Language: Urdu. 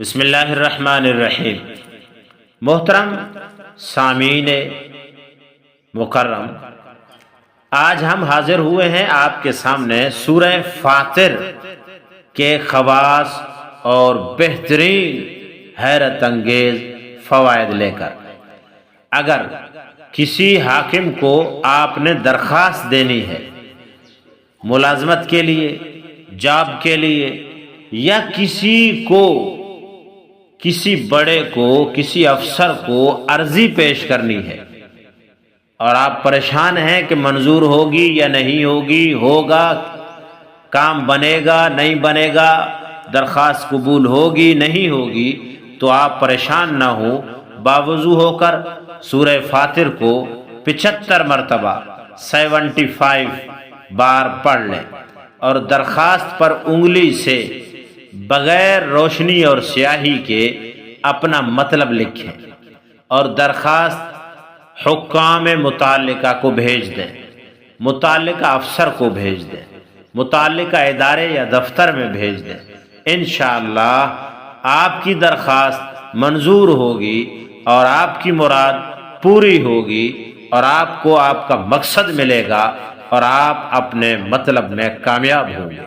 بسم اللہ الرحمن الرحیم۔ محترم سامعین مکرم، آج ہم حاضر ہوئے ہیں آپ کے سامنے سورہ فاطر کے خواص اور بہترین حیرت انگیز فوائد لے کر۔ اگر کسی حاکم کو آپ نے درخواست دینی ہے ملازمت کے لیے، جاب کے لیے، یا کسی بڑے کو، کسی افسر کو عرضی پیش کرنی ہے اور آپ پریشان ہیں کہ منظور ہوگی یا نہیں ہوگی، ہوگا، کام بنے گا نہیں بنے گا، درخواست قبول ہوگی نہیں ہوگی، تو آپ پریشان نہ ہوں، باوضو ہو کر سورہ فاطر کو 75 مرتبہ 75 بار پڑھ لیں اور درخواست پر انگلی سے بغیر روشنی اور سیاہی کے اپنا مطلب لکھیں اور درخواست حکام متعلقہ کو بھیج دیں، متعلقہ افسر کو بھیج دیں، متعلقہ ادارے یا دفتر میں بھیج دیں۔ انشاءاللہ آپ کی درخواست منظور ہوگی اور آپ کی مراد پوری ہوگی اور آپ کو آپ کا مقصد ملے گا اور آپ اپنے مطلب میں کامیاب ہوں گے۔